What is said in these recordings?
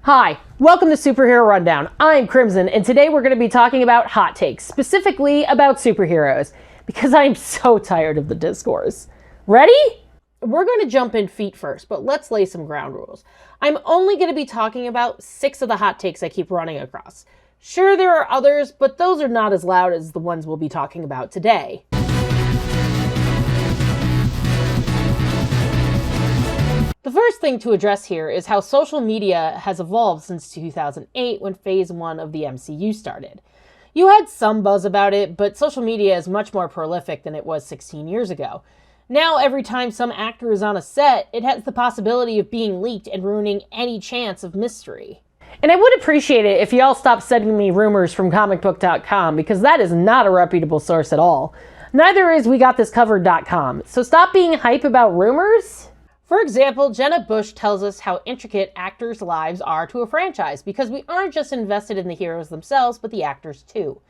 Hi, welcome to Superhero Rundown. I'm Crimson, and today we're going to be talking about hot takes, specifically about superheroes, because I'm so tired of the discourse. Ready? We're going to jump in feet first, but let's lay some ground rules. I'm only going to be talking about 6 of the hot takes I keep running across. Sure, there are others, but those are not as loud as the ones we'll be talking about today. The first thing to address here is how social media has evolved since 2008 when Phase 1 of the MCU started. You had some buzz about it, but social media is much more prolific than it was 16 years ago. Now, every time some actor is on a set, it has the possibility of being leaked and ruining any chance of mystery. And I would appreciate it if y'all stopped sending me rumors from comicbook.com, because that is not a reputable source at all. Neither is WeGotThisCovered.com, so stop being hype about rumors. For example, Jenna Bush tells us how intricate actors' lives are to a franchise, because we aren't just invested in the heroes themselves, but the actors too.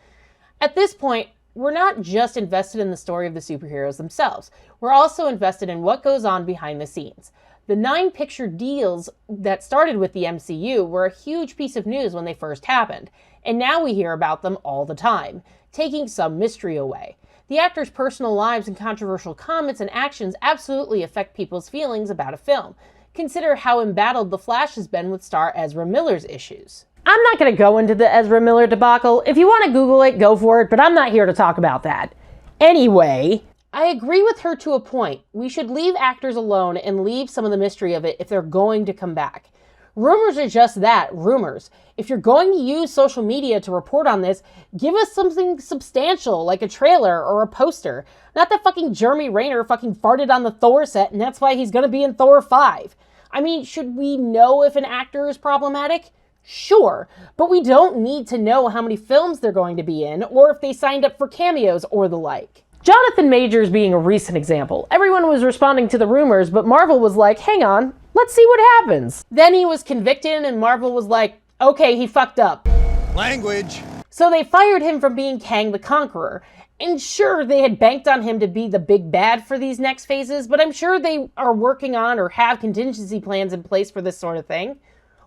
At this point, we're not just invested in the story of the superheroes themselves. We're also invested in what goes on behind the scenes. The 9-picture deals that started with the MCU were a huge piece of news when they first happened, and now we hear about them all the time, taking some mystery away. The actors' personal lives and controversial comments and actions absolutely affect people's feelings about a film. Consider how embattled The Flash has been with star Ezra Miller's issues. I'm not going to go into the Ezra Miller debacle. If you want to Google it, go for it, but I'm not here to talk about that. Anyway, I agree with her to a point. We should leave actors alone and leave some of the mystery of it if they're going to come back. Rumors are just that, rumors. If you're going to use social media to report on this, give us something substantial, like a trailer or a poster. Not that fucking Jeremy Renner fucking farted on the Thor set and that's why he's gonna be in Thor 5. I mean, should we know if an actor is problematic? Sure, but we don't need to know how many films they're going to be in or if they signed up for cameos or the like. Jonathan Majors being a recent example. Everyone was responding to the rumors, but Marvel was like, hang on, let's see what happens. Then he was convicted and Marvel was like, okay, he fucked up. Language. So they fired him from being Kang the Conqueror. And sure, they had banked on him to be the big bad for these next phases, but I'm sure they are working on or have contingency plans in place for this sort of thing.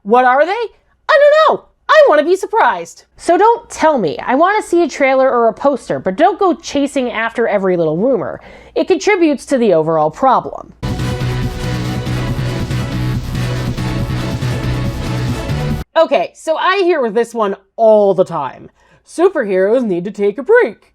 What are they? I don't know. I want to be surprised. So don't tell me. I want to see a trailer or a poster, but don't go chasing after every little rumor. It contributes to the overall problem. Okay, so I hear with this one all the time. Superheroes need to take a break.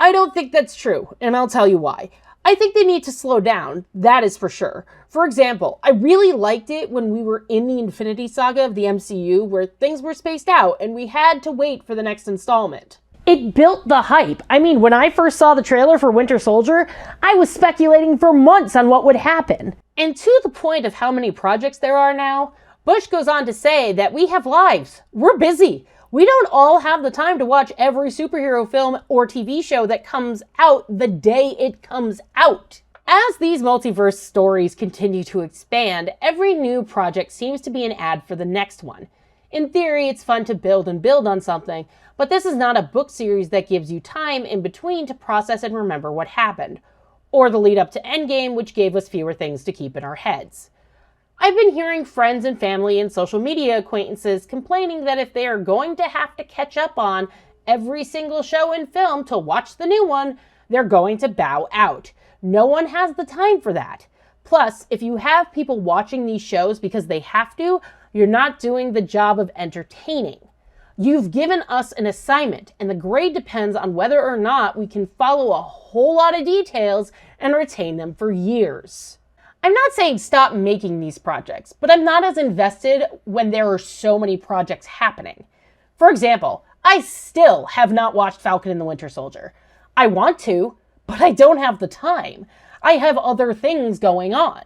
I don't think that's true, and I'll tell you why. I think they need to slow down, that is for sure. For example, I really liked it when we were in the Infinity Saga of the MCU where things were spaced out and we had to wait for the next installment. It built the hype. I mean, when I first saw the trailer for Winter Soldier, I was speculating for months on what would happen. And to the point of how many projects there are now, Bush goes on to say that we have lives. We're busy. We don't all have the time to watch every superhero film or TV show that comes out the day it comes out. As these multiverse stories continue to expand, every new project seems to be an ad for the next one. In theory, it's fun to build and build on something, but this is not a book series that gives you time in between to process and remember what happened, or the lead up to Endgame, which gave us fewer things to keep in our heads. I've been hearing friends and family and social media acquaintances complaining that if they are going to have to catch up on every single show and film to watch the new one, they're going to bow out. No one has the time for that. Plus, if you have people watching these shows because they have to, you're not doing the job of entertaining. You've given us an assignment, and the grade depends on whether or not we can follow a whole lot of details and retain them for years. I'm not saying stop making these projects, but I'm not as invested when there are so many projects happening. For example, I still have not watched Falcon and the Winter Soldier. I want to, but I don't have the time. I have other things going on.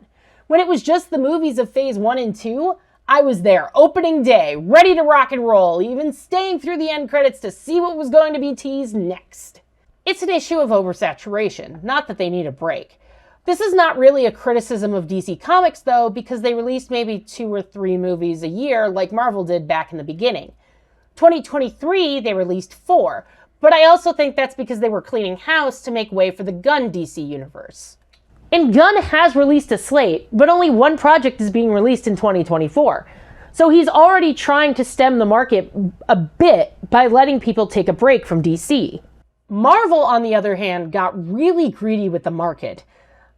When it was just the movies of Phase 1 and 2, I was there opening day, ready to rock and roll, even staying through the end credits to see what was going to be teased next. It's an issue of oversaturation, not that they need a break. This is not really a criticism of DC Comics, though, because they released maybe 2 or 3 movies a year like Marvel did back in the beginning. 2023, they released 4, but I also think that's because they were cleaning house to make way for the Gunn DC universe. And Gunn has released a slate, but only one project is being released in 2024. So he's already trying to stem the market a bit by letting people take a break from DC. Marvel, on the other hand, got really greedy with the market.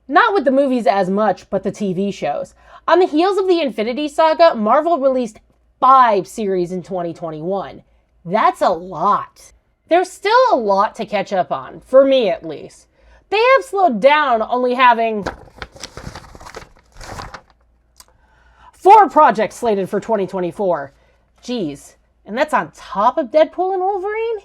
Not with the movies as much, but the TV shows. On the heels of the Infinity Saga, Marvel released 5 series in 2021. That's a lot. There's still a lot to catch up on, for me at least. They have slowed down, only having 4 projects slated for 2024. Jeez, and that's on top of Deadpool and Wolverine?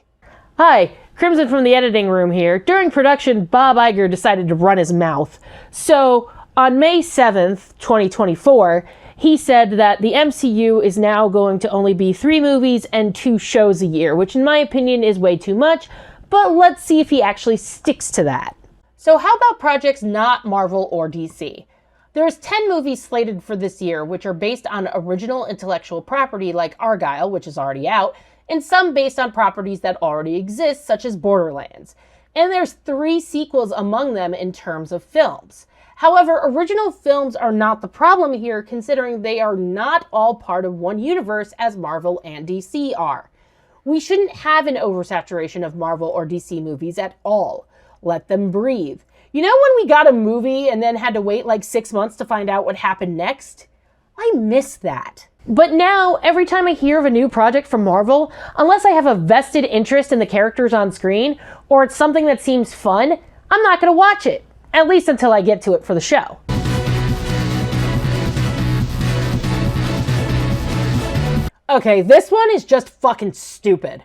Hi, Crimson from the editing room here. During production, Bob Iger decided to run his mouth. So, on May 7th, 2024, he said that the MCU is now going to only be 3 movies and 2 shows a year, which in my opinion is way too much, but let's see if he actually sticks to that. So how about projects not Marvel or DC? There's 10 movies slated for this year, which are based on original intellectual property like Argylle, which is already out, and some based on properties that already exist, such as Borderlands. And there's 3 sequels among them in terms of films. However, original films are not the problem here, considering they are not all part of one universe as Marvel and DC are. We shouldn't have an oversaturation of Marvel or DC movies at all. Let them breathe. You know when we got a movie and then had to wait like 6 months to find out what happened next? I miss that. But now, every time I hear of a new project from Marvel, unless I have a vested interest in the characters on screen, or it's something that seems fun, I'm not going to watch it. At least until I get to it for the show. Okay, this one is just fucking stupid.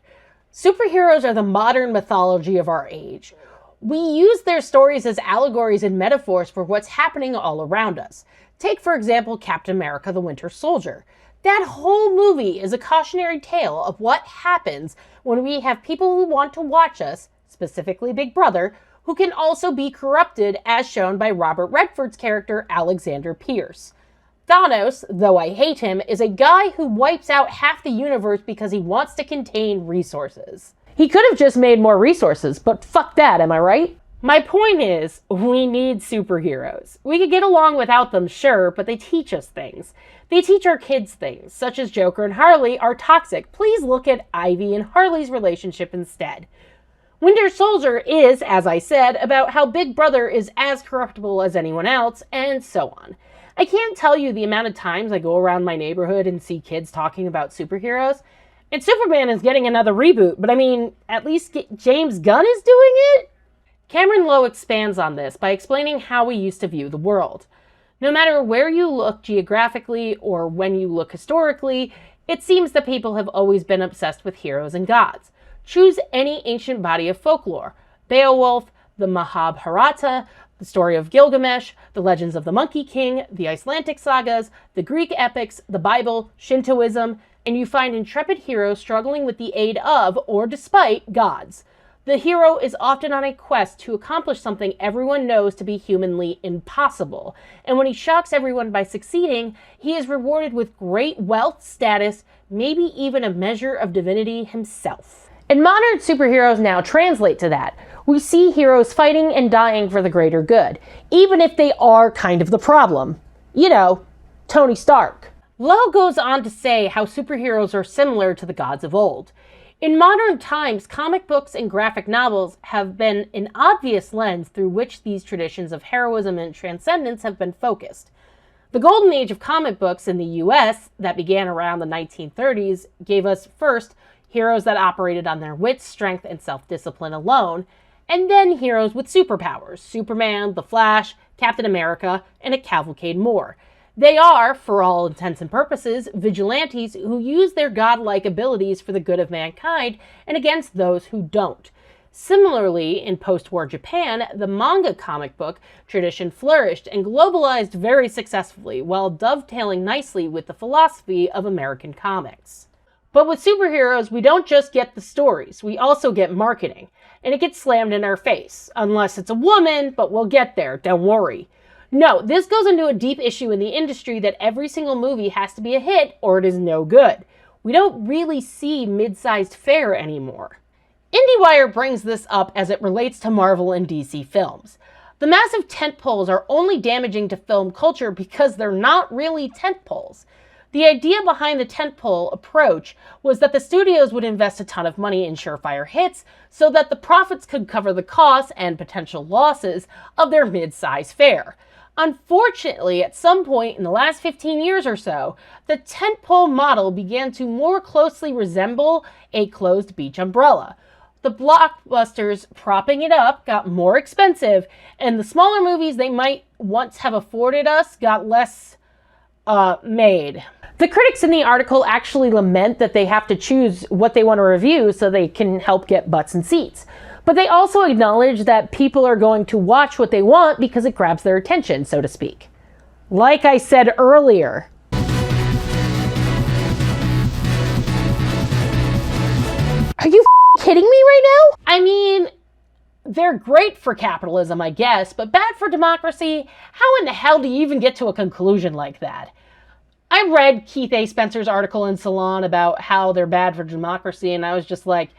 Superheroes are the modern mythology of our age. We use their stories as allegories and metaphors for what's happening all around us. Take, for example, Captain America: The Winter Soldier. That whole movie is a cautionary tale of what happens when we have people who want to watch us, specifically Big Brother, who can also be corrupted, as shown by Robert Redford's character Alexander Pierce. Thanos, though I hate him, is a guy who wipes out half the universe because he wants to contain resources. He could have just made more resources, but fuck that, am I right? My point is, we need superheroes. We could get along without them, sure, but they teach us things. They teach our kids things, such as Joker and Harley are toxic. Please look at Ivy and Harley's relationship instead. Winter Soldier is, as I said, about how Big Brother is as corruptible as anyone else, and so on. I can't tell you the amount of times I go around my neighborhood and see kids talking about superheroes. And Superman is getting another reboot, but I mean, at least James Gunn is doing it? Cameron Lowe expands on this by explaining how we used to view the world. No matter where you look geographically or when you look historically, it seems that people have always been obsessed with heroes and gods. Choose any ancient body of folklore: Beowulf, the Mahabharata, the story of Gilgamesh, the legends of the Monkey King, the Icelandic sagas, the Greek epics, the Bible, Shintoism, and you find intrepid heroes struggling with the aid of, or despite, gods. The hero is often on a quest to accomplish something everyone knows to be humanly impossible, and when he shocks everyone by succeeding, he is rewarded with great wealth, status, maybe even a measure of divinity himself. And modern superheroes now translate to that. We see heroes fighting and dying for the greater good, even if they are kind of the problem. You know, Tony Stark. Lowe goes on to say how superheroes are similar to the gods of old. In modern times, comic books and graphic novels have been an obvious lens through which these traditions of heroism and transcendence have been focused. The golden age of comic books in the US, that began around the 1930s, gave us first heroes that operated on their wits, strength, and self-discipline alone, and then heroes with superpowers: Superman, The Flash, Captain America, and a cavalcade more. They are, for all intents and purposes, vigilantes who use their godlike abilities for the good of mankind and against those who don't. Similarly, in post-war Japan, the manga comic book tradition flourished and globalized very successfully, while dovetailing nicely with the philosophy of American comics. But with superheroes, we don't just get the stories, we also get marketing, and it gets slammed in our face. Unless it's a woman, but we'll get there, don't worry. No, this goes into a deep issue in the industry that every single movie has to be a hit or it is no good. We don't really see mid-sized fare anymore. IndieWire brings this up as it relates to Marvel and DC films. The massive tentpoles are only damaging to film culture because they're not really tentpoles. The idea behind the tentpole approach was that the studios would invest a ton of money in surefire hits so that the profits could cover the costs and potential losses of their mid-size fare. Unfortunately, at some point in the last 15 years or so, the tentpole model began to more closely resemble a closed beach umbrella. The blockbusters propping it up got more expensive, and the smaller movies they might once have afforded us got less made. The critics in the article actually lament that they have to choose what they want to review so they can help get butts in seats. But they also acknowledge that people are going to watch what they want because it grabs their attention, so to speak. Like I said earlier. Are you kidding me right now? I mean, they're great for capitalism, I guess, but bad for democracy? How in the hell do you even get to a conclusion like that? I read Keith A. Spencer's article in Salon about how they're bad for democracy, and I was just like,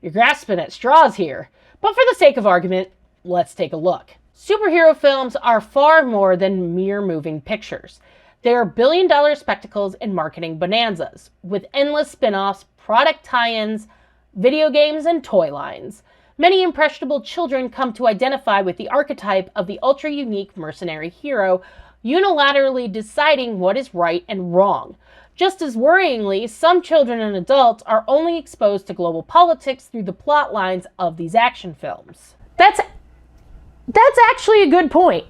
you're grasping at straws here. But for the sake of argument, let's take a look. Superhero films are far more than mere moving pictures. They are billion-dollar spectacles and marketing bonanzas, with endless spin-offs, product tie-ins, video games, and toy lines. Many impressionable children come to identify with the archetype of the ultra-unique mercenary hero, unilaterally deciding what is right and wrong. Just as worryingly, some children and adults are only exposed to global politics through the plot lines of these action films. That's actually a good point.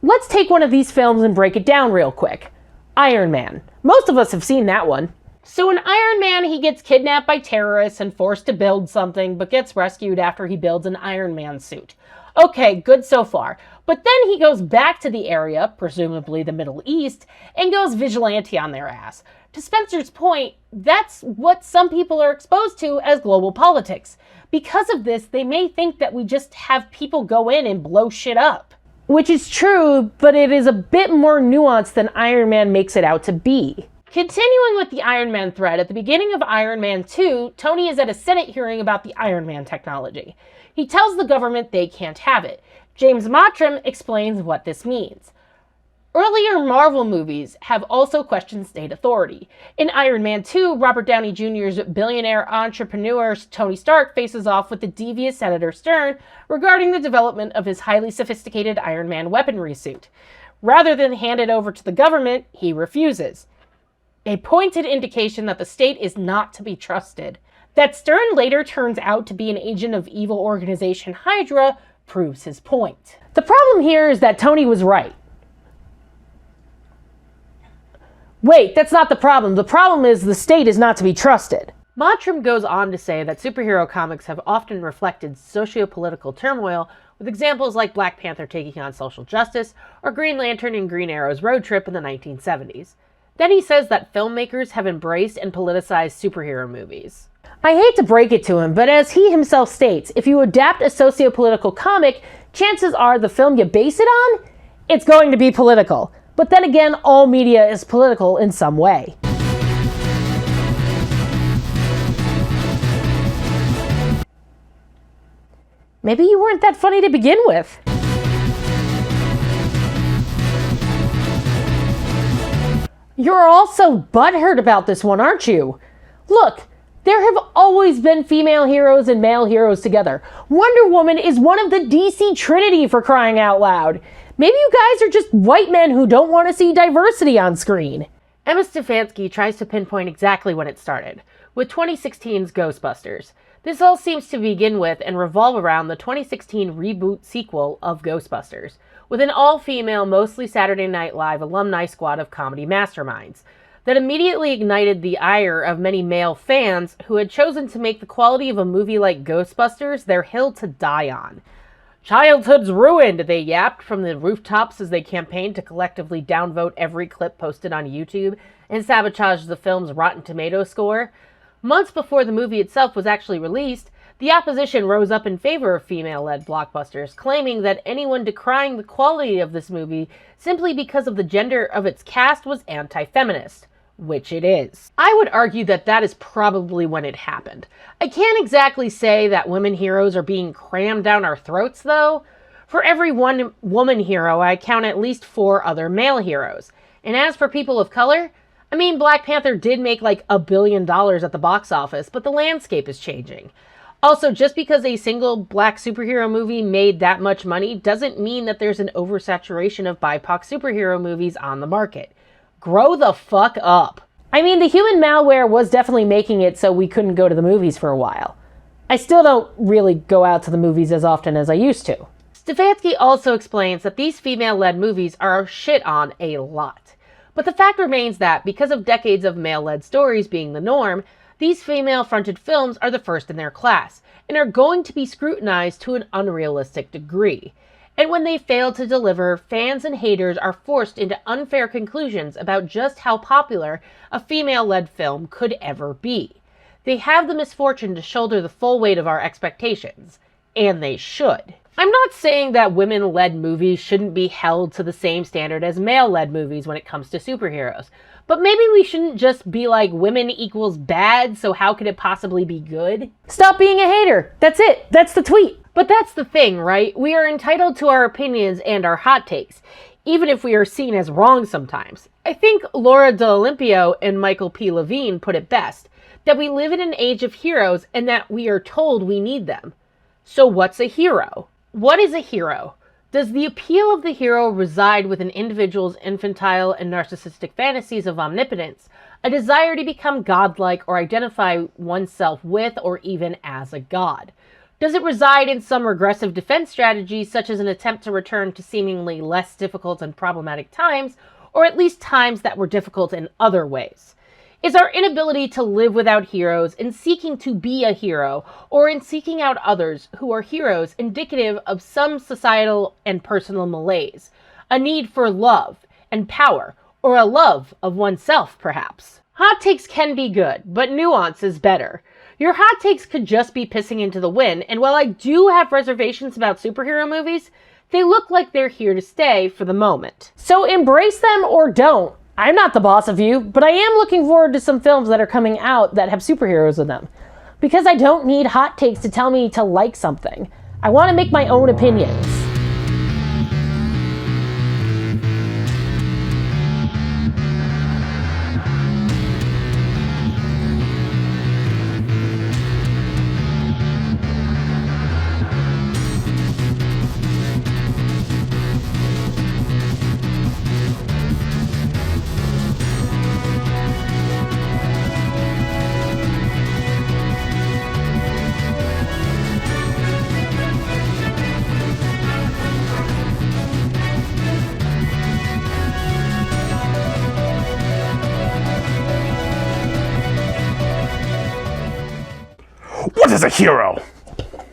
Let's take one of these films and break it down real quick. Iron Man. Most of us have seen that one. So in Iron Man, he gets kidnapped by terrorists and forced to build something, but gets rescued after he builds an Iron Man suit. Okay, good so far. But then he goes back to the area, presumably the Middle East, and goes vigilante on their ass. To Spencer's point, that's what some people are exposed to as global politics. Because of this, they may think that we just have people go in and blow shit up. Which is true, but it is a bit more nuanced than Iron Man makes it out to be. Continuing with the Iron Man thread, at the beginning of Iron Man 2, Tony is at a Senate hearing about the Iron Man technology. He tells the government they can't have it. James Mottram explains what this means. Earlier Marvel movies have also questioned state authority. In Iron Man 2, Robert Downey Jr.'s billionaire entrepreneur Tony Stark faces off with the devious Senator Stern regarding the development of his highly sophisticated Iron Man weaponry suit. Rather than hand it over to the government, he refuses. A pointed indication that the state is not to be trusted. That Stern later turns out to be an agent of evil organization Hydra proves his point. The problem here is that Tony was right. Wait, that's not the problem. The problem is the state is not to be trusted. Mottram goes on to say that superhero comics have often reflected socio-political turmoil, with examples like Black Panther taking on social justice, or Green Lantern and Green Arrow's road trip in the 1970s. Then he says that filmmakers have embraced and politicized superhero movies. I hate to break it to him, but as he himself states, if you adapt a socio-political comic, chances are the film you base it on, it's going to be political. But then again, all media is political in some way. Maybe you weren't that funny to begin with. You're also butthurt about this one, aren't you? Look, there have always been female heroes and male heroes together. Wonder Woman is one of the DC Trinity, for crying out loud. Maybe you guys are just white men who don't want to see diversity on screen. Emma Stefanski tries to pinpoint exactly when it started, with 2016's Ghostbusters. This all seems to begin with and revolve around the 2016 reboot sequel of Ghostbusters, with an all-female, mostly Saturday Night Live alumni squad of comedy masterminds that immediately ignited the ire of many male fans who had chosen to make the quality of a movie like Ghostbusters their hill to die on. "Childhood's ruined," they yapped from the rooftops as they campaigned to collectively downvote every clip posted on YouTube and sabotage the film's Rotten Tomatoes score. Months before the movie itself was actually released, the opposition rose up in favor of female-led blockbusters, claiming that anyone decrying the quality of this movie simply because of the gender of its cast was anti-feminist. Which it is. I would argue that that is probably when it happened. I can't exactly say that women heroes are being crammed down our throats, though. For every one woman hero, I count at least 4 other male heroes. And as for people of color, I mean, Black Panther did make like $1 billion at the box office, but the landscape is changing. Also, just because a single black superhero movie made that much money doesn't mean that there's an oversaturation of BIPOC superhero movies on the market. Grow the fuck up. I mean, the human malware was definitely making it so we couldn't go to the movies for a while. I still don't really go out to the movies as often as I used to. Stefanski also explains that these female-led movies are shit on a lot. But the fact remains that, because of decades of male-led stories being the norm, these female-fronted films are the first in their class, and are going to be scrutinized to an unrealistic degree. And when they fail to deliver, fans and haters are forced into unfair conclusions about just how popular a female-led film could ever be. They have the misfortune to shoulder the full weight of our expectations, and they should. I'm not saying that women-led movies shouldn't be held to the same standard as male-led movies when it comes to superheroes, but maybe we shouldn't just be like women equals bad, so how could it possibly be good? Stop being a hater! That's it! That's the tweet! But that's the thing, right? We are entitled to our opinions and our hot takes, even if we are seen as wrong sometimes. I think Laura D'Olimpio and Michael P. Levine put it best, that we live in an age of heroes and that we are told we need them. So what's a hero? What is a hero? Does the appeal of the hero reside with an individual's infantile and narcissistic fantasies of omnipotence, a desire to become godlike or identify oneself with or even as a god? Does it reside in some regressive defense strategies, such as an attempt to return to seemingly less difficult and problematic times, or at least times that were difficult in other ways? Is our inability to live without heroes in seeking to be a hero, or in seeking out others who are heroes, indicative of some societal and personal malaise, a need for love and power, or a love of oneself, perhaps? Hot takes can be good, but nuance is better. Your hot takes could just be pissing into the wind, and while I do have reservations about superhero movies, they look like they're here to stay for the moment. So embrace them or don't. I'm not the boss of you, but I am looking forward to some films that are coming out that have superheroes in them. Because I don't need hot takes to tell me to like something. I want to make my own opinions. What is a hero?